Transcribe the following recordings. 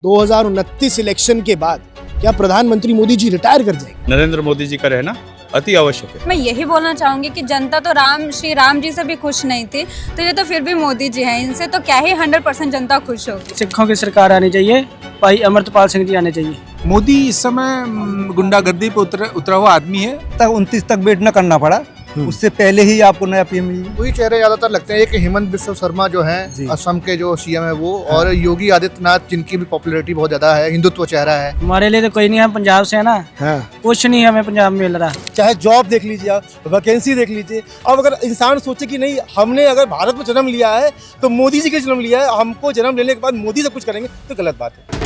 2029 election के बाद क्या प्रधानमंत्री मोदी जी रिटायर कर जाएंगे? नरेंद्र मोदी जी का रहना अति आवश्यक है। मैं यही बोलना चाहूंगी कि जनता तो श्री राम जी से भी खुश नहीं थी, तो ये तो फिर भी मोदी जी हैं, इनसे तो क्या ही 100% जनता खुश होगी। सिखों की सरकार आनी चाहिए, भाई अमृतपाल सिंह जी आने चाहिए। मोदी इस समय गुंडागर्दी पे उतरा हुआ आदमी है। तक 29 तक वेट न करना पड़ा, उससे पहले ही आपको नया पीएम मिल जाए। वही चेहरे ज्यादातर लगते हैं। एक हेमंत बिस्वा शर्मा जो हैं असम के जो सीएम है वो, और योगी आदित्यनाथ जिनकी भी पॉपुलैरिटी बहुत ज्यादा है, हिंदुत्व चेहरा है। हमारे लिए तो कोई नहीं, हम पंजाब से है ना, कुछ नहीं हमें पंजाब में मिल रहा। चाहे जॉब देख लीजिए आप, वैकेंसी देख लीजिए। अब अगर इंसान सोचे कि नहीं हमने अगर भारत में जन्म लिया है तो मोदी जी का जन्म लिया है, हमको जन्म लेने के बाद मोदी से कुछ करेंगे, तो गलत बात है।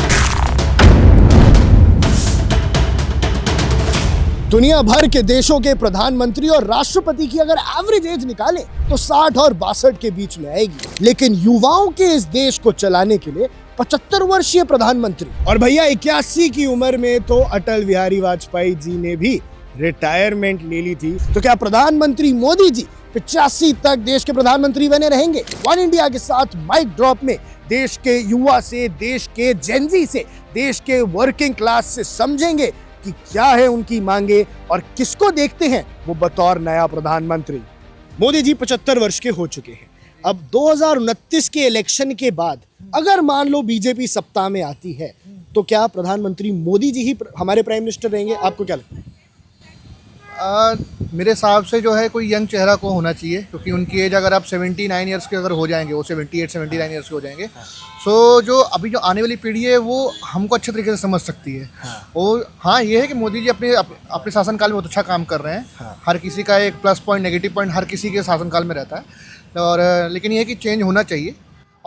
दुनिया भर के देशों के प्रधानमंत्री और राष्ट्रपति की अगर एवरेज एज निकालें तो 60 और 62 के बीच में आएगी, लेकिन युवाओं के इस देश को चलाने के लिए 75 वर्षीय प्रधानमंत्री और भैया 81 की उम्र में तो अटल बिहारी वाजपेयी जी ने भी रिटायरमेंट ले ली थी। तो क्या प्रधानमंत्री मोदी जी 85 तक देश के प्रधानमंत्री बने रहेंगे? वन इंडिया के साथ माइक ड्रॉप में देश के युवा से, देश के जेनजी से, देश के वर्किंग क्लास से समझेंगे कि क्या है उनकी मांगे और किसको देखते हैं वो बतौर नया प्रधानमंत्री। मोदी जी 75 वर्ष के हो चुके हैं। अब 2029 के इलेक्शन के बाद अगर मान लो बीजेपी सत्ता में आती है तो क्या प्रधानमंत्री मोदी जी ही हमारे प्राइम मिनिस्टर रहेंगे? आपको क्या लगता है? मेरे हिसाब से जो है कोई यंग चेहरा को होना चाहिए, क्योंकि उनकी एज अगर आप 79 ईयर्स के अगर हो जाएंगे, वो 78-79 ईयर्स के हो जाएंगे, सो जो अभी जो आने वाली पीढ़ी है वो हमको अच्छे तरीके से समझ सकती है। और हाँ, ये है कि मोदी जी अपने शासनकाल में बहुत अच्छा काम कर रहे हैं। हर किसी का एक प्लस पॉइंट, नेगेटिव पॉइंट हर किसी के शासनकाल में रहता है, और लेकिन ये है कि चेंज होना चाहिए।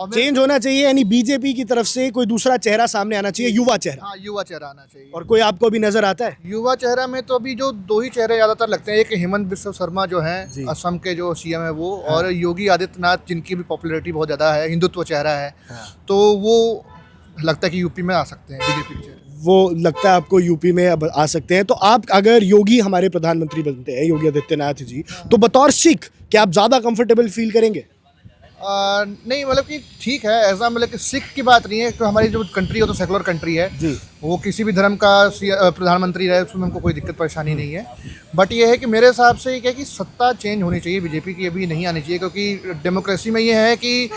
चेंज होना चाहिए यानी बीजेपी की तरफ से कोई दूसरा चेहरा सामने आना चाहिए, युवा चेहरा। हाँ, युवा चेहरा आना चाहिए। और कोई आपको भी नजर आता है? युवा चेहरा में तो अभी जो दो ही चेहरे ज्यादातर लगते हैं। एक हेमंत बिस्वा शर्मा जो हैं असम के जो सीएम है वो, और योगी आदित्यनाथ जिनकी भी पॉपुलैरिटी बहुत ज़्यादा है, हिंदुत्व चेहरा है, तो वो लगता है कि यूपी में आ सकते हैं बीजेपी के चेहरे। वो लगता है आपको यूपी में अब आ सकते हैं। तो आप अगर योगी हमारे प्रधानमंत्री बनते हैं, योगी आदित्यनाथ जी, तो बतौर सिख क्या आप ज़्यादा कंफर्टेबल फील करेंगे? नहीं, मतलब कि ठीक है, ऐसा मतलब कि सिख की बात नहीं है। तो हमारी जो कंट्री है तो सेकुलर कंट्री है जी, वो किसी भी धर्म का प्रधानमंत्री रहे उसमें हमको कोई दिक्कत परेशानी नहीं है। बट ये है कि मेरे हिसाब से ये क्या कि सत्ता चेंज होनी चाहिए, बीजेपी की अभी नहीं आनी चाहिए, क्योंकि डेमोक्रेसी में ये है कि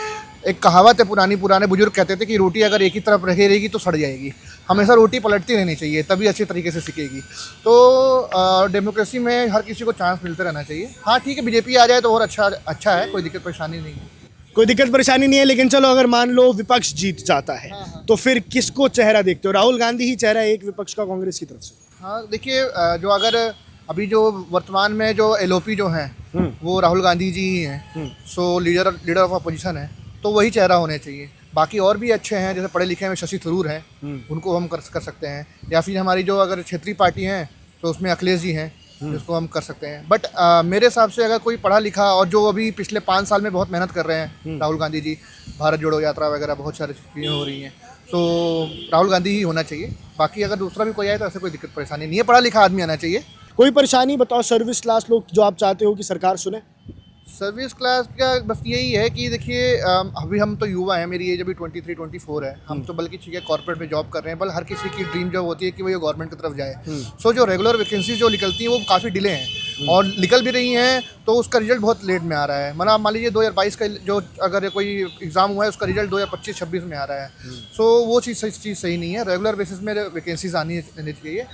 एक कहावत है पुराने बुजुर्ग कहते थे कि रोटी अगर एक ही तरफ रखी रहेगी तो सड़ जाएगी। हमेशा रोटी पलटती रहनी चाहिए, तभी अच्छे तरीके से सीखेगी। तो डेमोक्रेसी में हर किसी को चांस मिलते रहना चाहिए। हाँ ठीक है, बीजेपी आ जाए तो और अच्छा है, कोई दिक्कत परेशानी नहीं है। कोई दिक्कत परेशानी नहीं है, लेकिन चलो अगर मान लो विपक्ष जीत जाता है तो फिर किसको चेहरा देखते हो? राहुल गांधी ही चेहरा एक विपक्ष का कांग्रेस की तरफ से। हाँ देखिए, जो अगर अभी जो वर्तमान में जो एलओपी जो हैं वो राहुल गांधी जी ही हैं, सो लीडर ऑफ अपोजिशन है, तो वही चेहरा होने चाहिए। बाकी और भी अच्छे हैं, जैसे पढ़े लिखे में शशि थरूर हैं, उनको हम कर सकते हैं। या फिर हमारी जो अगर क्षेत्रीय पार्टी हैं तो उसमें अखिलेश जी हैं, जिसको हम कर सकते हैं। बट मेरे हिसाब से अगर कोई पढ़ा लिखा और जो अभी पिछले 5 साल में बहुत मेहनत कर रहे हैं, राहुल गांधी जी, भारत जोड़ो यात्रा वगैरह बहुत सारी चीज़ें हो रही हैं, तो राहुल गांधी ही होना चाहिए। बाकी अगर दूसरा भी कोई आए तो ऐसे कोई दिक्कत परेशानी नहीं है, पढ़ा लिखा आदमी आना चाहिए। कोई परेशानी बताओ सर्विस क्लास लोग जो आप चाहते हो कि सरकार सुने? सर्विस क्लास का बस यही है कि देखिए, अभी हम तो युवा हैं, मेरी एज अभी 23-24 है, हम तो बल्कि ठीक है कॉर्पोरेट में जॉब कर रहे हैं, बल्कि हर किसी की ड्रीम जॉब होती है कि वो ये गवर्नमेंट की तरफ जाए। सो जो रेगुलर वैकेंसी जो निकलती हैं वो काफ़ी डिले हैं, और निकल भी रही हैं तो उसका रिजल्ट बहुत लेट में आ रहा है। मतलब मान लीजिए 2022 का जो अगर कोई एग्ज़ाम हुआ है उसका रिजल्ट 2025-26 में आ रहा है। सो वो चीज़ सही नहीं है। रेगुलर बेसिस में वैकेंसीज आनी चाहिए।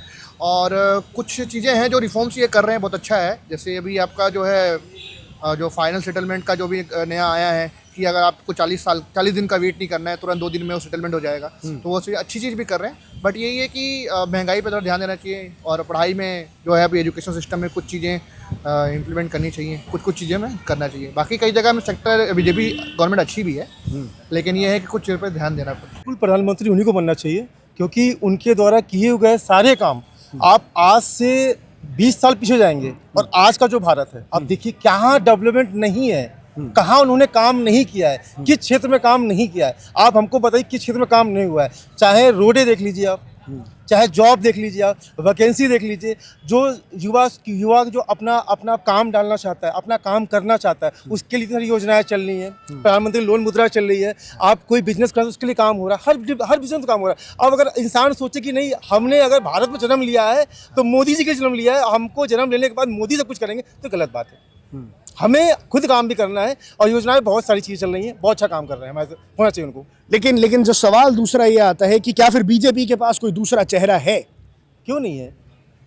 और कुछ चीज़ें हैं जो रिफॉर्म्स ये कर रहे हैं, बहुत अच्छा है। जैसे अभी आपका जो है जो फाइनल सेटलमेंट का जो भी नया आया है कि अगर आपको 40 दिन का वेट नहीं करना है, तुरंत 2 दिन में वो सेटलमेंट हो जाएगा, तो वो अच्छी चीज़ भी कर रहे हैं। बट यही है कि महंगाई पर थोड़ा ध्यान देना चाहिए, और पढ़ाई में जो है अभी एजुकेशन सिस्टम में कुछ चीज़ें इम्प्लीमेंट करनी चाहिए, कुछ चीज़ें में करना चाहिए। बाकी कई जगह में सेक्टर बीजेपी गवर्नमेंट अच्छी भी है, लेकिन ये है कि कुछ चीज़ पर ध्यान देना पड़ता है। बिल्कुल प्रधानमंत्री उन्हीं को बनना चाहिए, क्योंकि उनके द्वारा किए गए सारे काम, आप आज से 20 साल पीछे जाएंगे और आज का जो भारत है, आप देखिए कहाँ डेवलपमेंट नहीं है, कहाँ उन्होंने काम नहीं किया है, किस क्षेत्र में काम नहीं किया है। आप हमको बताइए किस क्षेत्र में काम नहीं हुआ है। चाहे रोडें देख लीजिए आप, चाहे जॉब देख लीजिए, आप वैकेंसी देख लीजिए। जो युवा जो अपना काम डालना चाहता है, अपना काम करना चाहता है, उसके लिए सारी योजनाएं चल रही हैं। प्रधानमंत्री लोन मुद्रा चल रही है। आप कोई बिजनेस कर उसके लिए काम हो रहा है, हर बिजनेस काम हो रहा है। अब अगर इंसान सोचे कि नहीं, हमने अगर भारत में जन्म लिया है तो मोदी जी के जन्म लिया है, हमको जन्म लेने के बाद मोदी सब कुछ करेंगे, तो गलत बात है। हमें खुद काम भी करना है और योजनाएं बहुत सारी चीज़ें चल रही हैं, बहुत अच्छा काम कर रहे हैं, हमारे होना चाहिए उनको। लेकिन जो सवाल दूसरा ये आता है कि क्या फिर बीजेपी के पास कोई दूसरा चेहरा है? क्यों नहीं है?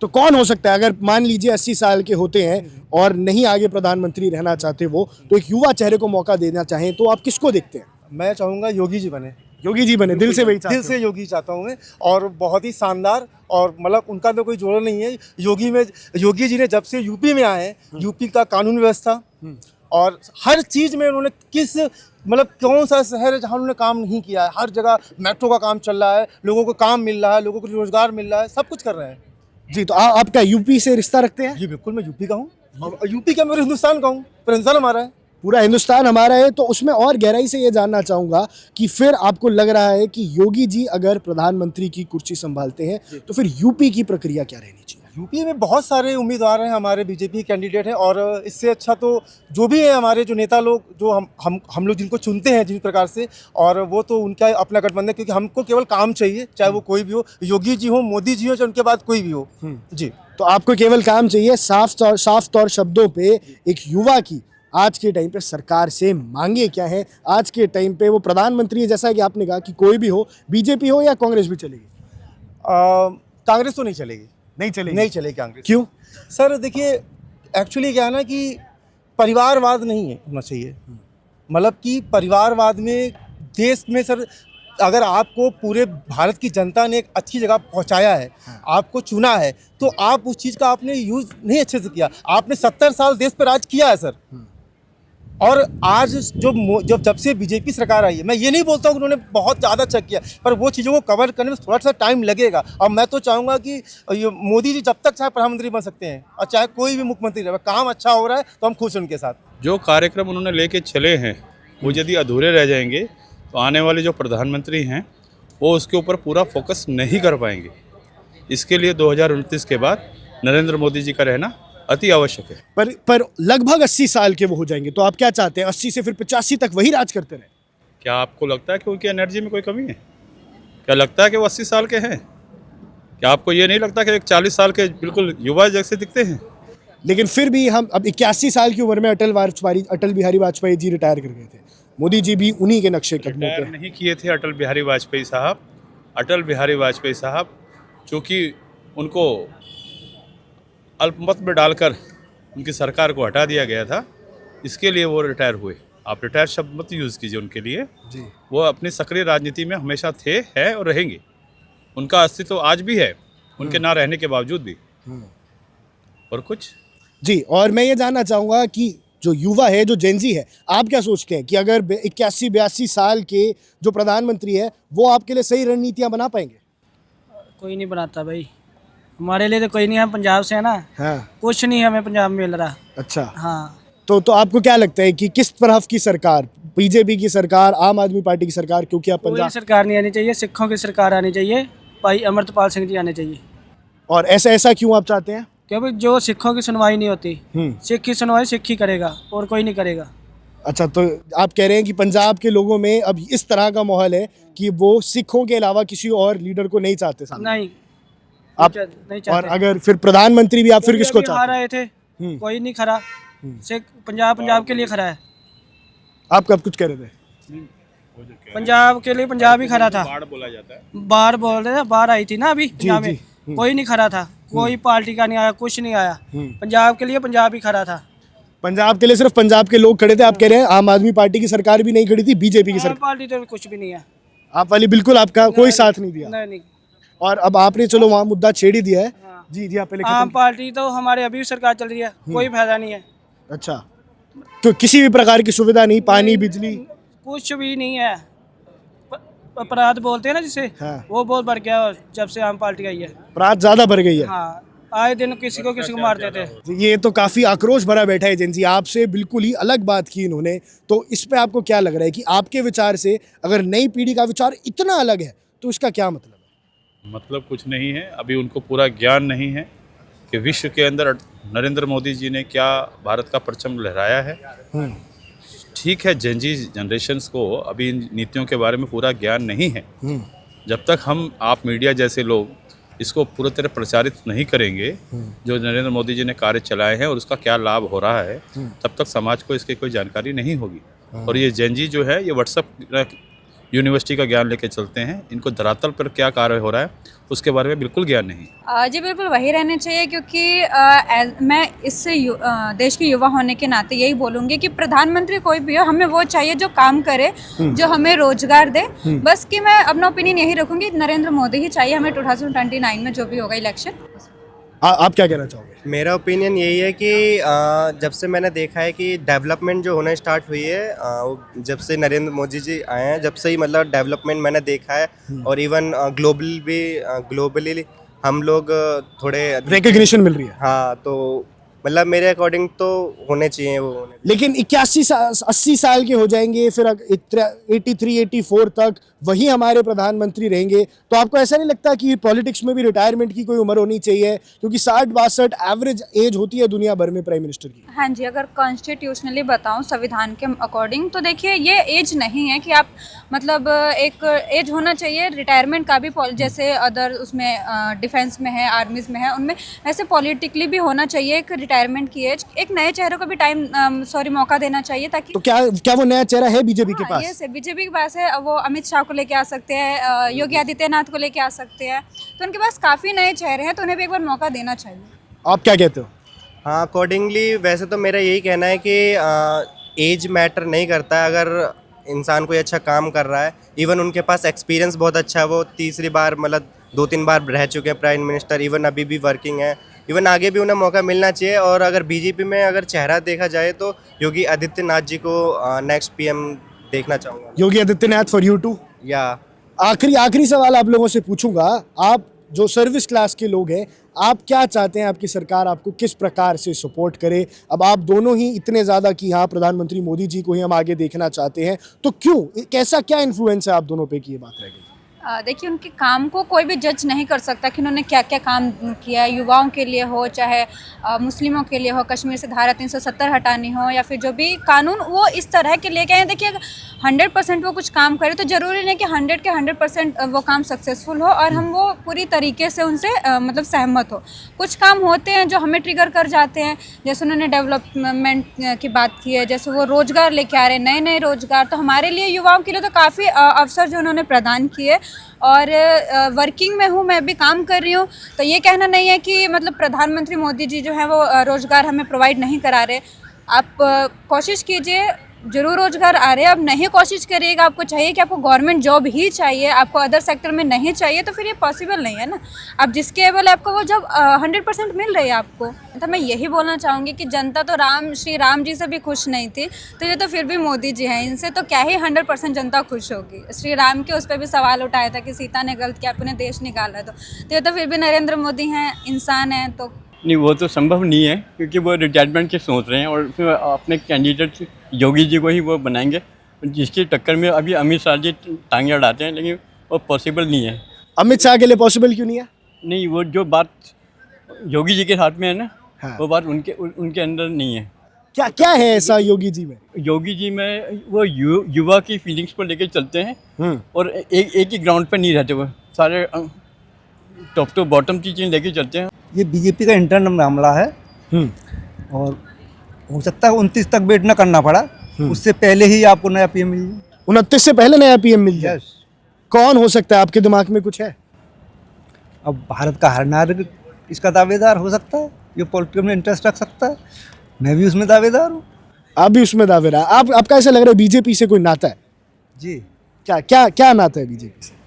तो कौन हो सकता है? अगर मान लीजिए 80 साल के होते हैं और नहीं आगे प्रधानमंत्री रहना चाहते वो, तो एक युवा चेहरे को मौका देना चाहें तो आप किसको देखते हैं? मैं चाहूँगा योगी जी बने। योगी जी बने, दिल से वही चाहते दिल से योगी चाहता हूँ मैं, और बहुत ही शानदार, और मतलब उनका तो कोई जोड़ नहीं है। योगी जी ने जब से यूपी में आए हैं, यूपी का कानून व्यवस्था और हर चीज़ में उन्होंने कौन सा शहर है जहाँ उन्होंने काम नहीं किया है? हर जगह मेट्रो का काम चल रहा है, लोगों को काम मिल रहा है, लोगों को रोजगार मिल रहा है, सब कुछ कर रहे हैं जी। तो आप क्या यूपी से रिश्ता रखते हैं? जी बिल्कुल, मैं यूपी का हूँ, और यूपी का मेरे हिंदुस्तान का हूँ, पर हिंदुस्तान हमारा है, पूरा हिंदुस्तान हमारा है। तो उसमें और गहराई से ये जानना चाहूँगा कि फिर आपको लग रहा है कि योगी जी अगर प्रधानमंत्री की कुर्सी संभालते हैं तो फिर यूपी की प्रक्रिया क्या रहनी चाहिए? यूपी में बहुत सारे उम्मीदवार हैं, हमारे बीजेपी कैंडिडेट हैं, और इससे अच्छा तो जो भी है हमारे जो नेता लोग, जो हम लोग जिनको चुनते हैं जिस प्रकार से, और वो तो उनका अपना गठबंधन, क्योंकि हमको केवल काम चाहिए, चाहे वो कोई भी हो, योगी जी हो, मोदी जी हो, चाहे उनके बाद कोई भी हो। जी, तो आपको केवल काम चाहिए। साफ तौर शब्दों पे एक युवा की आज के टाइम पे सरकार से मांगे क्या है? आज के टाइम पे वो प्रधानमंत्री है, जैसा कि आपने कहा कि कोई भी हो, बीजेपी हो या कांग्रेस भी चलेगी? कांग्रेस तो नहीं चलेगी, नहीं चलेगी कांग्रेस। क्यों? सर देखिए, एक्चुअली क्या है ना कि परिवारवाद नहीं है होना चाहिए। मतलब कि परिवारवाद में देश में सर, अगर आपको पूरे भारत की जनता ने एक अच्छी जगह पहुंचाया है, आपको चुना है, तो आप उस चीज़ का आपने यूज़ नहीं अच्छे से किया। आपने 70 साल देश पर राज किया है सर, और आज जब से बीजेपी सरकार आई है, मैं ये नहीं बोलता हूँ कि उन्होंने बहुत ज़्यादा अच्छा किया, पर वो चीज़ों को कवर करने में थोड़ा सा टाइम लगेगा। और मैं तो चाहूँगा कि ये मोदी जी जब तक चाहे प्रधानमंत्री बन सकते हैं, और चाहे कोई भी मुख्यमंत्री रहे, काम अच्छा हो रहा है तो हम खुश हैं उनके साथ। जो कार्यक्रम उन्होंने लेके चले हैं वो यदि अधूरे रह जाएंगे तो आने वाले जो प्रधानमंत्री हैं वो उसके ऊपर पूरा फोकस नहीं कर पाएंगे। इसके लिए 2029 के बाद नरेंद्र मोदी जी का रहना अति आवश्यक है। पर लगभग 80 साल के वो हो जाएंगे, तो आप क्या चाहते हैं 80 से फिर 85 तक वही राज करते रहे? क्या आपको लगता है कि उनकी एनर्जी में कोई कमी है? क्या लगता है कि वो 80 साल के हैं? क्या आपको ये नहीं लगता कि एक 40 साल के बिल्कुल युवा जैसे दिखते हैं? लेकिन फिर भी हम अब 81 साल की उम्र में अटल बिहारी वाजपेयी जी रिटायर कर गए थे, मोदी जी भी उन्हीं के नक्शे कदमों पे नहीं किए थे अटल बिहारी वाजपेयी साहब। अटल बिहारी वाजपेयी साहब चूँकि उनको अल्पमत में डालकर उनकी सरकार को हटा दिया गया था, इसके लिए वो रिटायर हुए। आप रिटायर शब्द मत यूज़ कीजिए उनके लिए जी। वो अपनी सक्रिय राजनीति में हमेशा थे, है और रहेंगे। उनका अस्तित्व आज भी है, उनके ना रहने के बावजूद भी। और कुछ जी, और मैं ये जानना चाहूँगा कि जो युवा है, जो जेनजी है, आप क्या सोचते हैं कि अगर 81-82 साल के जो प्रधानमंत्री है वो आपके लिए सही रणनीतियाँ बना पाएंगे? कोई नहीं बनाता भाई, हमारे लिए तो कोई नहीं। हम पंजाब से है ना, हाँ, कुछ नहीं हमें पंजाब में मिल रहा। अच्छा, हाँ, तो आपको क्या लगता है कि किस तरफ की सरकार, बीजेपी की सरकार, आम आदमी पार्टी की सरकार? क्योंकि आप कोई पंजाब सरकार नहीं आनी चाहिए, सिखों की सरकार आनी चाहिए, भाई अमृतपाल सिंह जी आने चाहिए। और ऐसा क्यों आप चाहते हैं? क्योंकि जो सिखों की सुनवाई नहीं होती, सिख की सुनवाई सिख ही करेगा और कोई नहीं करेगा। अच्छा, तो आप कह रहे हैं कि पंजाब के लोगों में अब इस तरह का माहौल है कि वो सिखों के अलावा किसी और लीडर को नहीं चाहते सामने? नहीं, आप नहीं चाहते। और अगर फिर प्रधानमंत्री भी आप फिर किसको हार चाहते हैं? आए थे, कोई नहीं खड़ा, सिख पंजाब के लिए खड़ा है। आप कब कुछ कह रहे थे? पंजाब के लिए पंजाब ही खड़ा था। बाढ़ बोला जाता है, बाढ़ बोल रहे थे, बाढ़ आई थी ना अभी पंजाब में, कोई नहीं खड़ा था, कोई पार्टी का नहीं आया, कुछ नहीं आया। पंजाब के लिए पंजाब ही खड़ा था। पंजाब के लिए सिर्फ पंजाब के लोग खड़े थे। आप कह रहे हैं आम आदमी पार्टी की सरकार भी नहीं खड़ी थी, बीजेपी की सरकार? पार्टी तो कुछ भी नहीं है, आप वाली बिल्कुल आपका कोई साथ नहीं दिया। नहीं। और अब आपने चलो वहाँ मुद्दा छेड़ ही दिया है। जी, आप पहले आम पार्टी तो हमारे अभी भी सरकार चल रही है, कोई फायदा नहीं है। अच्छा, तो किसी भी प्रकार की सुविधा नहीं, पानी बिजली कुछ भी नहीं है। अपराध बोलते हैं ना जिसे, वो बहुत बढ़ गया जब से आम पार्टी आई है। अपराध ज्यादा बढ़ गई है। हाँ, आए दिन किसी को मारते थे। ये तो काफी आक्रोश भरा बैठा है एजेंसी, आपसे बिल्कुल ही अलग बात की इन्होंने। तो इस पे आपको क्या लग रहा है कि आपके विचार से अगर नई पीढ़ी का विचार इतना अलग है तो इसका क्या मतलब है? मतलब कुछ नहीं है, अभी उनको पूरा ज्ञान नहीं है कि विश्व के अंदर नरेंद्र मोदी जी ने क्या भारत का परचम लहराया है। ठीक है, जेनजी जनरेशन्स को अभी इन नीतियों के बारे में पूरा ज्ञान नहीं है। जब तक आप मीडिया जैसे लोग इसको पूरी तरह प्रचारित नहीं करेंगे जो नरेंद्र मोदी जी ने कार्य चलाए हैं और उसका क्या लाभ हो रहा है, तब तक समाज को इसकी कोई जानकारी नहीं होगी। और ये जेनजी जो है, ये व्हाट्सएप यूनिवर्सिटी का ज्ञान लेके चलते हैं, इनको धरातल पर क्या कार्य हो रहा है उसके बारे में बिल्कुल ज्ञान नहीं। जी बिल्कुल वही रहने चाहिए, क्योंकि मैं इससे देश के युवा होने के नाते यही बोलूँगी कि प्रधानमंत्री कोई भी हो, हमें वो चाहिए जो काम करे, जो हमें रोजगार दे। बस कि मैं अपना ओपिनियन यही रखूँगी, नरेंद्र मोदी ही चाहिए हमें 2029 में जो भी होगा इलेक्शन। आप क्या कहना चाहोगे? मेरा ओपिनियन यही है कि जब से मैंने देखा है कि डेवलपमेंट जो होना स्टार्ट हुई है, जब से नरेंद्र मोदी जी आए हैं, जब से ही मतलब डेवलपमेंट मैंने देखा है। और इवन ग्लोबली हम लोग थोड़े रिकग्निशन मिल रही है। हाँ, तो मतलब मेरे अकॉर्डिंग तो होने चाहिए वो। लेकिन 80 साल के हो जाएंगे, फिर 83-84 तक वही हमारे प्रधानमंत्री रहेंगे, तो आपको ऐसा नहीं लगता कि पॉलिटिक्स में भी रिटायरमेंट की कोई उम्र होनी चाहिए? क्योंकि 60-62 एवरेज एज होती है दुनिया भर में प्राइम मिनिस्टर की। हाँ जी, अगर कॉन्स्टिट्यूशनली बताऊं संविधान के अकॉर्डिंग, तो देखिए ये एज नहीं है कि आप मतलब एक एज होना चाहिए रिटायरमेंट का भी, जैसे अदर उसमें डिफेंस में है, आर्मीज में है, उनमें वैसे पॉलिटिकली भी होना चाहिए एक रिटायरमेंट की एज। एक नए चेहरे को भी मौका देना चाहिए, ताकि तो क्या वो नया चेहरा है बीजेपी के पास? ये बीजेपी के पास है, वो अमित शाह को लेके आ सकते हैं, योगी आदित्यनाथ को लेके आ सकते हैं, तो उनके पास काफ़ी नए चेहरे हैं, तो उन्हें भी एक बार मौका देना चाहिए। आप क्या कहते हो? हाँ, अकॉर्डिंगली वैसे तो मेरा यही कहना है कि एज मैटर नहीं करता है। अगर इंसान कोई अच्छा काम कर रहा है, इवन उनके पास एक्सपीरियंस बहुत अच्छा है, वो तीसरी बार मतलब 2-3 बार रह चुके हैं प्राइम मिनिस्टर, इवन अभी भी वर्किंग है, इवन आगे भी उन्हें मौका मिलना चाहिए। और अगर बीजेपी में अगर चेहरा देखा जाए तो योगी आदित्यनाथ जी को नेक्स्ट पीएम देखना चाहूँगा। Yogi Adityanath for you to? या आखिरी सवाल आप लोगों से पूछूंगा, आप जो सर्विस क्लास के लोग हैं, आप क्या चाहते हैं आपकी सरकार आपको किस प्रकार से सपोर्ट करे? अब आप दोनों ही इतने ज़्यादा कि हाँ प्रधानमंत्री मोदी जी को ही हम आगे देखना चाहते हैं, तो क्यों, कैसा क्या इन्फ्लुएंस है आप दोनों पे कि ये बात रह गई? देखिए उनके काम को कोई भी जज नहीं कर सकता कि उन्होंने क्या क्या काम किया है, युवाओं के लिए हो चाहे मुस्लिमों के लिए हो, कश्मीर से धारा 370 हटानी हो, या फिर जो भी कानून वो इस तरह के लेके आए। देखिए 100% वो कुछ काम करे तो ज़रूरी नहीं कि 100 के 100% वो काम सक्सेसफुल हो और हम वो पूरी तरीके से उनसे मतलब सहमत हो। कुछ काम होते हैं जो हमें ट्रिगर कर जाते हैं, जैसे उन्होंने डेवलपमेंट की बात की है, जैसे वो रोज़गार लेके आ रहे हैं, नए नए रोज़गार, तो हमारे लिए युवाओं के लिए तो काफ़ी अवसर जो उन्होंने प्रदान किए। और वर्किंग में हूँ, मैं भी काम कर रही हूँ, तो ये कहना नहीं है कि मतलब प्रधानमंत्री मोदी जी जो है वो रोज़गार हमें प्रोवाइड नहीं करा रहे। आप कोशिश कीजिए, ज़रूर रोज़गार आ रहे हैं, अब नहीं कोशिश करिएगा, आपको चाहिए कि आपको गवर्नमेंट जॉब ही चाहिए, आपको अदर सेक्टर में नहीं चाहिए, तो फिर ये पॉसिबल नहीं है ना। अब जिसके एबल आपको वो जॉब 100% मिल रही है आपको। तो मैं यही बोलना चाहूँगी कि जनता तो श्री राम जी से भी खुश नहीं थी, तो ये तो फिर भी मोदी जी हैं, इनसे तो क्या ही 100% जनता खुश होगी। श्री राम के उस पर भी सवाल उठाया था कि सीता ने गलत किया, अपने देश निकाला, तो ये तो फिर भी नरेंद्र मोदी हैं, इंसान हैं। तो नहीं, वो तो संभव नहीं है, क्योंकि वो रिटायरमेंट की सोच रहे हैं और फिर अपने कैंडिडेट योगी जी को ही वो बनाएंगे, जिसकी टक्कर में अभी अमित शाह जी टांगे अड़ाते हैं, लेकिन वो पॉसिबल नहीं है। अमित शाह के लिए पॉसिबल क्यों नहीं है? नहीं, वो जो बात योगी जी के हाथ में है ना, हाँ। वो बात उनके अंदर नहीं है। क्या है ऐसा योगी जी में? योगी जी में वो युवा की फीलिंग्स को लेके चलते हैं और एक ही ग्राउंड पर नहीं रहते, वो सारे टॉप टू बॉटम की चीज़ लेके चलते हैं। ये बीजेपी का इंटरनल मामला है और हो सकता है 29 तक वेट न करना पड़ा, उससे पहले ही आपको नया पीएम मिल जाए। 29 से पहले नया पीएम मिल जाए? कौन हो सकता है, आपके दिमाग में कुछ है? अब भारत का हर नागरिक इसका दावेदार हो सकता है, ये पॉलिटिक्स में इंटरेस्ट रख सकता है, मैं भी उसमें दावेदार हूँ। आप भी उसमें दावेदार? आपका ऐसा लग रहा है बीजेपी से कोई नाता है? जी। क्या नाता है बीजेपी से?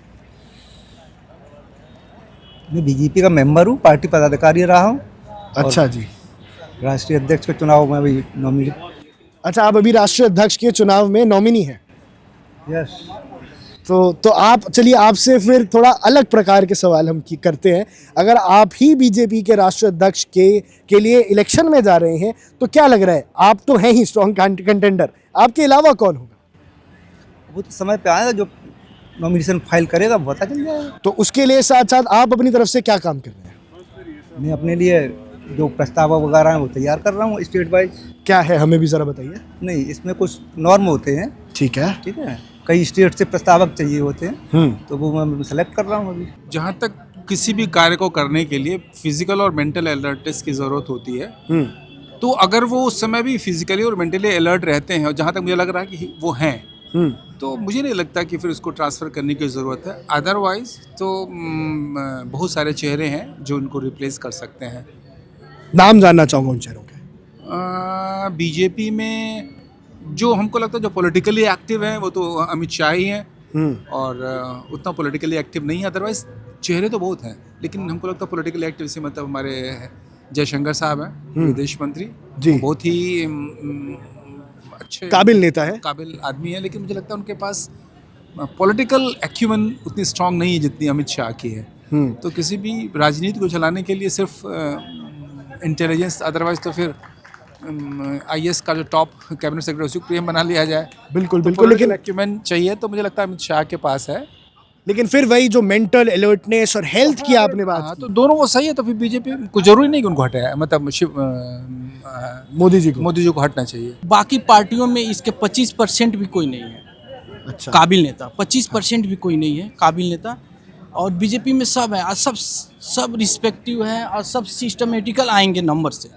मैं बीजेपी का मेंबर हूँ, पार्टी पदाधिकारी रहा हूँ। अच्छा जी। राष्ट्रीय अध्यक्ष के चुनाव में भी नॉमिनी। अच्छा, आप अभी राष्ट्रीय अध्यक्ष के चुनाव में नॉमिनी हैं? यस। तो आप, चलिए आपसे फिर थोड़ा अलग प्रकार के सवाल हम करते हैं। अगर आप ही बीजेपी के राष्ट्रीय अध्यक्ष के लिए इलेक्शन में जा रहे हैं, तो क्या लग रहा है, आप तो हैं ही स्ट्रॉन्ग कंटेंडर, आपके अलावा कौन होगा? वो तो समय पे आएगा, जो नॉमिनेशन फाइल करेगा पता चल जाएगा। तो उसके लिए साथ साथ आप अपनी तरफ से क्या काम कर रहे हैं? मैं अपने लिए जो प्रस्ताव वगैरह हैं वो तैयार कर रहा हूँ स्टेट वाइज। क्या है, हमें भी जरा बताइए। नहीं, इसमें कुछ नॉर्म होते हैं, ठीक है। ठीक है, कई स्टेट से प्रस्तावक चाहिए होते हैं, तो वो मैं सेलेक्ट कर रहा हूँ अभी। जहाँ तक किसी भी कार्य को करने के लिए फिजिकल और मेंटल अलर्टनेस की ज़रूरत होती है, तो अगर वो उस समय भी फिजिकली और मेंटली अलर्ट रहते हैं, और जहाँ तक मुझे लग रहा है कि वो हैं, तो मुझे नहीं लगता कि फिर उसको ट्रांसफ़र करने की ज़रूरत है। अदरवाइज़ तो बहुत सारे चेहरे हैं जो उनको रिप्लेस कर सकते हैं। नाम जानना चाहूँगा उन चेहरों के। बीजेपी में जो हमको लगता है जो पॉलिटिकली एक्टिव हैं वो तो अमित शाह ही हैं, और उतना पॉलिटिकली एक्टिव नहीं है। अदरवाइज चेहरे तो बहुत हैं, लेकिन हमको लगता है पॉलिटिकली एक्टिव से मतलब हमारे जयशंकर साहब हैं, विदेश मंत्री जी, बहुत ही अच्छे काबिल नेता है, काबिल आदमी है, लेकिन मुझे लगता है उनके पास पॉलिटिकल एक्यूमेन उतनी स्ट्रांग नहीं है जितनी अमित शाह की है। तो किसी भी राजनीति को चलाने के लिए सिर्फ इंटेलिजेंस, अदरवाइज तो फिर IAS का जो टॉप कैबिनेट सेक्रेटरी उसी को PM बना लिया जाए। बिल्कुल तो बिल्कुल, लेकिन एक्यूमेन चाहिए, तो मुझे लगता है अमित शाह के पास है। लेकिन फिर वही जो मेंटल अलर्टनेस और हेल्थ की आपने बात हाँ, की, तो दोनों वो सही है, तो फिर बीजेपी को जरूरी नहीं कि उनको हटाया, मतलब मोदी जी को हटना चाहिए। बाकी पार्टियों में इसके 25% भी कोई नहीं है अच्छा काबिल नेता, 25% भी कोई नहीं है काबिल नेता। और बीजेपी में सब है, और सब रिस्पेक्टिव है, और सब सिस्टमेटिकल आएंगे नंबर से।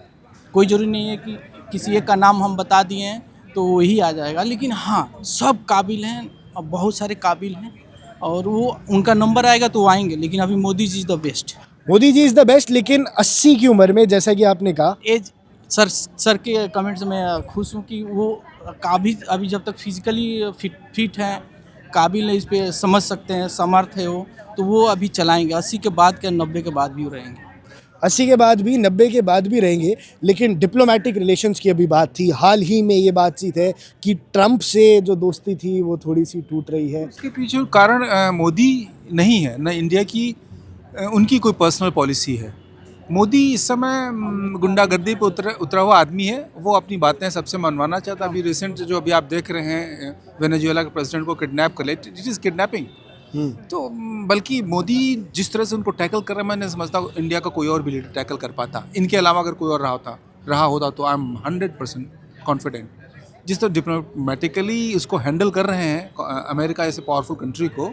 कोई जरूरी नहीं है कि किसी एक का नाम हम बता दिए हैं तो वही आ जाएगा, लेकिन हाँ सब काबिल हैं, और बहुत सारे काबिल हैं, और वो उनका नंबर आएगा तो वो आएंगे। लेकिन अभी Modi ji is the best. Modi ji is the best, लेकिन 80 की उम्र में, जैसा कि आपने कहा, एज सर के कमेंट्स में खुश हूँ कि वो काबिल अभी जब तक फिजिकली फिट हैं, काबिल है, इस पे समझ सकते हैं, समर्थ है वो, तो वो अभी चलाएंगे। 80 के बाद क्या 90 के बाद भी वो रहेंगे। 80 के बाद भी, 90 के बाद भी रहेंगे। लेकिन डिप्लोमेटिक रिलेशंस की अभी बात थी, हाल ही में ये बातचीत है कि ट्रंप से जो दोस्ती थी वो थोड़ी सी टूट रही है। इसके पीछे कारण मोदी नहीं है, न इंडिया की उनकी कोई पर्सनल पॉलिसी है। मोदी इस समय गुंडागर्दी पे उतरा हुआ आदमी है, वो अपनी बातें सबसे मनवाना चाहता है। अभी रिसेंट जो अभी आप देख रहे हैं, वेनेजुएला के प्रेसिडेंट को किडनैप कर लिया, इट इज़ किडनैपिंग। तो बल्कि मोदी जिस तरह से उनको टैकल कर रहे हैं, मैं नहीं समझता इंडिया का कोई और भी लीडर टैकल कर पाता। इनके अलावा अगर कोई और रहा होता तो आई एम 100% कॉन्फिडेंट। जिस तरह डिप्लोमेटिकली उसको हैंडल कर रहे हैं अमेरिका जैसे पावरफुल कंट्री को,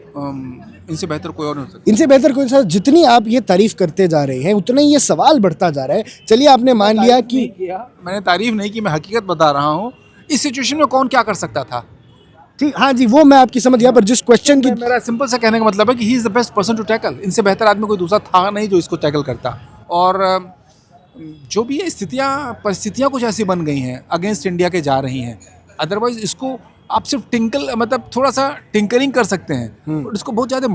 इनसे बेहतर कोई और नहीं हो सकता। इनसे बेहतर कोई सर, जितनी आप ये तारीफ करते जा रहे हैं उतना ही ये सवाल बढ़ता जा रहा है। चलिए, आपने मान लिया कि मैंने तारीफ नहीं की, मैं हकीकत बता रहा हूँ। इस सिचुएशन में कौन क्या कर सकता था? ठीक, हाँ जी, वो मैं आपकी समझ गया, पर जिस क्वेश्चन की, मेरा सिंपल सा कहने का मतलब है कि he is the best person to tackle. इनसे बेहतर आदमी कोई दूसरा था नहीं जो इसको टैकल करता। और जो भी है परिस्थितियाँ कुछ ऐसी बन गई हैं, अगेंस्ट इंडिया के जा रही हैं। अदरवाइज इसको आप सिर्फ मतलब थोड़ा सा टिंकरिंग कर सकते हैं, और इसको बहुत ज़्यादा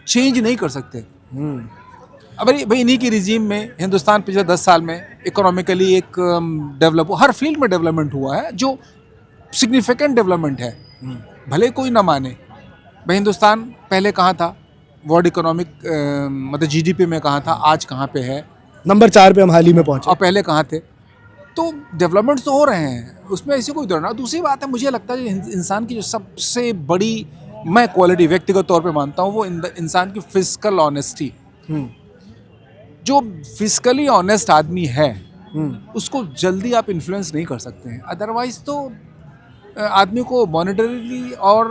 चेंज नहीं कर सकते। अब भाई इन्हीं की रिजीम में हिंदुस्तान पिछले 10 साल में इकोनॉमिकली एक डेवलप, हर फील्ड में डेवलपमेंट हुआ है, जो सिग्निफिकेंट डेवलपमेंट है। भले कोई ना माने, भाई हिंदुस्तान पहले कहाँ था, वर्ल्ड इकोनॉमिक मतलब GDP में कहाँ था, आज कहाँ पे है, नंबर 4 पे हम हाल ही में पहुंचे, और पहले कहाँ थे। तो डेवलपमेंट्स तो हो रहे हैं, उसमें ऐसी कोई दौड़ना। दूसरी बात है, मुझे लगता है इंसान की जो सबसे बड़ी मैं क्वालिटी व्यक्तिगत तौर पे मानता हूँ, वो इंसान की फिजिकल ऑनेस्टी। जो फिजिकली ऑनेस्ट आदमी है उसको जल्दी आप इन्फ्लुएंस नहीं कर सकते हैं। अदरवाइज तो आदमी को मॉनेटरीली और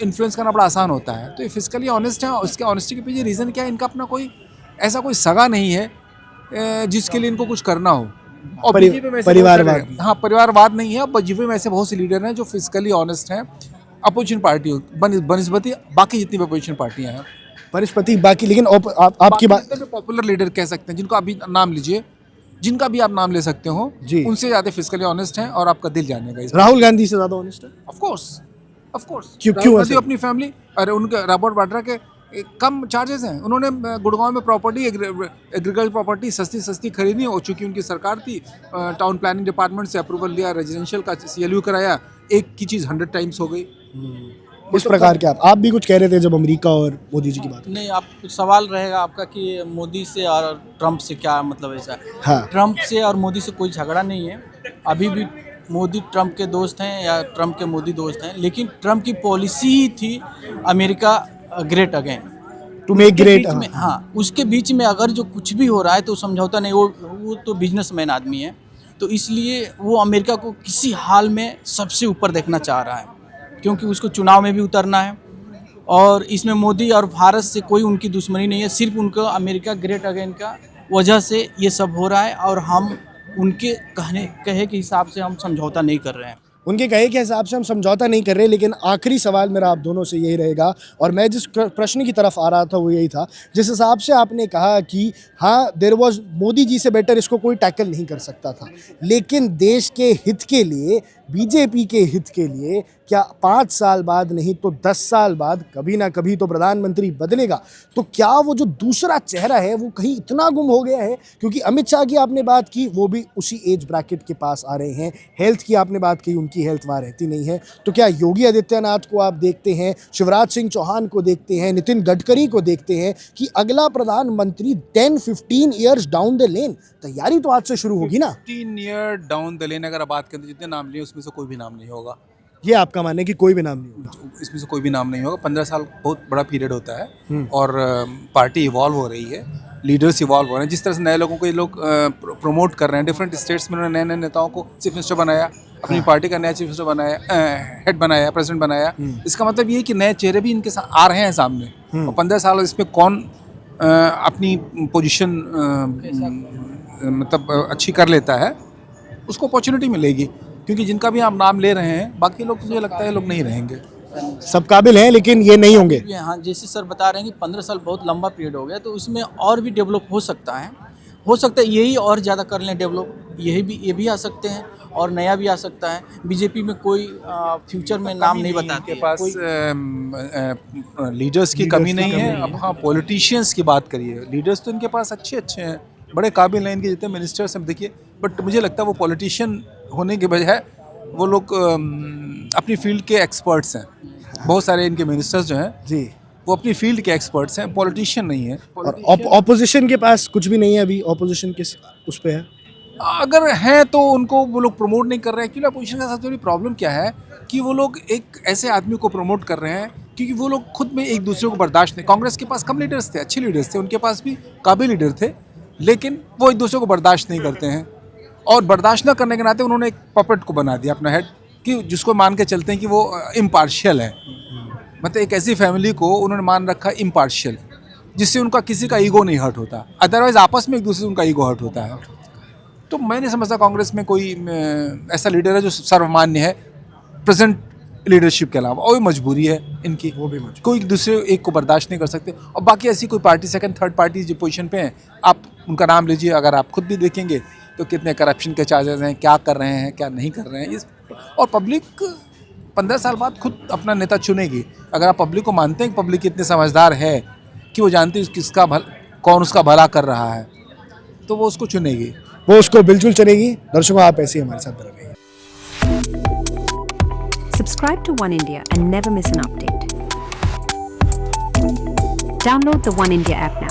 इन्फ्लुएंस करना बड़ा आसान होता है। तो ये फिजिकली ऑनेस्ट है, उसके ऑनेस्टी के पीछे रीज़न क्या है? इनका अपना कोई ऐसा कोई सगा नहीं है जिसके लिए इनको कुछ करना हो। और बीजेपी में परिवारवाद, हाँ, परिवारवाद नहीं है। बीजेपी में ऐसे बहुत से लीडर हैं जो फिजिकली ऑनेस्ट हैं, अपोजिशन पार्टी बनस्पति बाकी जितनी अपोजिशन पार्टियां हैं, परिस्पति बाकी। लेकिन आपकी बात, पॉपुलर लीडर कह सकते हैं, जिनको अभी नाम लीजिए, जिनका भी आप नाम ले सकते हो, उनसे ज़्यादा फिजिकली ऑनेस्ट हैं, और आपका दिल जानेगा। राहुल गांधी से ज़्यादा ऑनेस्ट है? ऑफ कोर्स क्यों ऐसे? अपनी फैमिली, अरे उनके रॉबर्ट वाड्रा के कम चार्जेस हैं। उन्होंने गुड़गांव में प्रॉपर्टी, एग्रीकल्चर प्रॉपर्टी सस्ती खरीदी, और चूंकि उनकी सरकार थी, टाउन प्लानिंग डिपार्टमेंट से अप्रूवल लिया, रेजिडेंशियल का CLU कराया, एक की चीज़ 100 टाइम्स हो गई। इस प्रकार के आप भी कुछ कह रहे थे जब अमेरिका और मोदी जी की बात? नहीं, आप सवाल रहेगा आपका कि मोदी से और ट्रंप से क्या मतलब ऐसा है। हाँ। ट्रंप से और मोदी से कोई झगड़ा नहीं है। अभी भी मोदी ट्रम्प के दोस्त हैं या ट्रम्प के मोदी दोस्त हैं, लेकिन ट्रम्प की पॉलिसी ही थी America great again, to make great. हाँ, उसके बीच में अगर जो कुछ भी हो रहा है तो समझौता नहीं, वो तो बिजनेसमैन आदमी है, तो इसलिए वो अमेरिका को किसी हाल में सबसे ऊपर देखना चाह रहा है, क्योंकि उसको चुनाव में भी उतरना है। और इसमें मोदी और भारत से कोई उनकी दुश्मनी नहीं है, सिर्फ उनको अमेरिका ग्रेट अगेन का वजह से ये सब हो रहा है, और हम उनके कहे के हिसाब से हम समझौता नहीं कर रहे हैं। उनके कहे के हिसाब से हम समझौता नहीं कर रहे। लेकिन आखिरी सवाल मेरा आप दोनों से यही रहेगा, और मैं जिस प्रश्न की तरफ आ रहा था वो यही था, जिस हिसाब से आपने कहा कि हाँ देयर वाज, मोदी जी से बेटर इसको कोई टैकल नहीं कर सकता था, लेकिन देश के हित के लिए, बीजेपी के हित के लिए, क्या 5 साल बाद नहीं तो 10 साल बाद कभी ना कभी तो प्रधानमंत्री बदलेगा, तो क्या वो जो दूसरा चेहरा है वो कहीं इतना गुम हो गया है? क्योंकि अमित शाह की आपने बात की, वो भी उसी एज ब्रैकेट के पास आ रहे हैं, हेल्थ की आपने बात की, उनकी हेल्थ वहाँ रहती नहीं है, तो क्या योगी आदित्यनाथ को आप देखते हैं, शिवराज सिंह चौहान को देखते हैं, नितिन गडकरी को देखते हैं कि अगला प्रधानमंत्री 10-15 ईयर्स डाउन द लेन, तैयारी तो आज से शुरू होगी ना? 15 ईयर डाउन द लेन अगर आप बात करें, जितने नाम लिए उसमें से कोई भी नाम नहीं होगा। ये आपका मानना है कि कोई भी नाम नहीं होगा? इसमें से कोई भी नाम नहीं होगा। 15 साल बहुत बड़ा पीरियड होता है, और पार्टी इवॉल्व हो रही है, लीडर्स इवॉल्व हो रहे हैं। जिस तरह से नए लोगों को ये लोग प्रमोट कर रहे हैं, डिफरेंट स्टेट्स में उन्होंने नए नए नेताओं को चीफ मिनिस्टर बनाया, अपनी पार्टी का नया चीफ मिनिस्टर बनाया, हेड बनाया, प्रेसिडेंट बनाया। इसका मतलब ये है कि नए चेहरे भी इनके साथ आ रहे हैं सामने, और 15 साल इसमें कौन अपनी पोजीशन मतलब अच्छी कर लेता है, उसको अपॉर्चुनिटी मिलेगी। क्योंकि जिनका भी आप नाम ले रहे हैं, बाकी लोग मुझे लगता है लोग नहीं रहेंगे। सब काबिल हैं लेकिन ये नहीं होंगे। हाँ, जैसे सर बता रहे हैं कि 15 साल बहुत लंबा पीरियड हो गया, तो इसमें और भी डेवलप हो सकता है, यही और ज़्यादा कर लें डेवलप, ये भी आ सकते हैं, और नया भी आ सकता है। बीजेपी में कोई फ्यूचर में नाम नहीं बताते, इनके पास लीडर्स की कमी नहीं है। अब हाँ, पॉलिटिशियंस की बात करिए, लीडर्स तो इनके पास अच्छे हैं, बड़े काबिल हैं, इनके जितने मिनिस्टर्स हैं देखिए, बट मुझे लगता है वो पॉलिटिशियन होने के बजाय वो लोग अपनी फील्ड के एक्सपर्ट्स हैं। बहुत सारे इनके मिनिस्टर्स जो हैं जी, वो अपनी फील्ड के एक्सपर्ट्स हैं, पॉलिटिशियन नहीं है। और ऑपोजिशन के पास कुछ भी नहीं है अभी, ऑपोजिशन किस उस पे है? अगर है तो उनको वो लोग प्रमोट नहीं कर रहे हैं, क्योंकि अपोजिशन के साथ थोड़ी प्रॉब्लम क्या है कि वो लोग एक ऐसे आदमी को प्रमोट कर रहे हैं क्योंकि वो लोग खुद में एक दूसरे को बर्दाश्त नहीं। कांग्रेस के पास कम लीडर्स थे, अच्छे लीडर्स थे, उनके पास भी काबिल लीडर थे, लेकिन वो एक दूसरे को बर्दाश्त नहीं करते हैं, और बर्दाश्त न करने के नाते उन्होंने एक पपेट को बना दिया अपना हेड, कि जिसको मान के चलते हैं कि वो इम्पार्शियल है। मतलब एक ऐसी फैमिली को उन्होंने मान रखा इम्पार्शियल, जिससे उनका किसी का ईगो नहीं हर्ट होता, अदरवाइज आपस में एक दूसरे से उनका ईगो हर्ट होता है। तो मैं नहीं समझता कांग्रेस में कोई ऐसा लीडर है जो सर्वमान्य है प्रेजेंट लीडरशिप के अलावा, और भी मजबूरी है इनकी, वो भी कोई दूसरे एक को बर्दाश्त नहीं कर सकते। और बाकी ऐसी कोई पार्टी, सेकंड थर्ड पार्टी जो पोजीशन पे हैं, आप उनका नाम लीजिए, अगर आप खुद भी देखेंगे तो कितने करप्शन के चार्जेस हैं, क्या कर रहे हैं, क्या नहीं कर रहे हैं। और पब्लिक 15 साल बाद खुद अपना नेता चुनेगी। अगर आप पब्लिक को मानते हैं कि पब्लिक इतने समझदार है कि वो जानती है किसका कौन उसका भला कर रहा है, तो वो उसको चुनेगी, वो उसको बिल्कुल चलेगी। दर्शकों, आप ऐसे ही हमारे साथ बने रहिए। Subscribe to One India and never miss an update. Download the One India app now.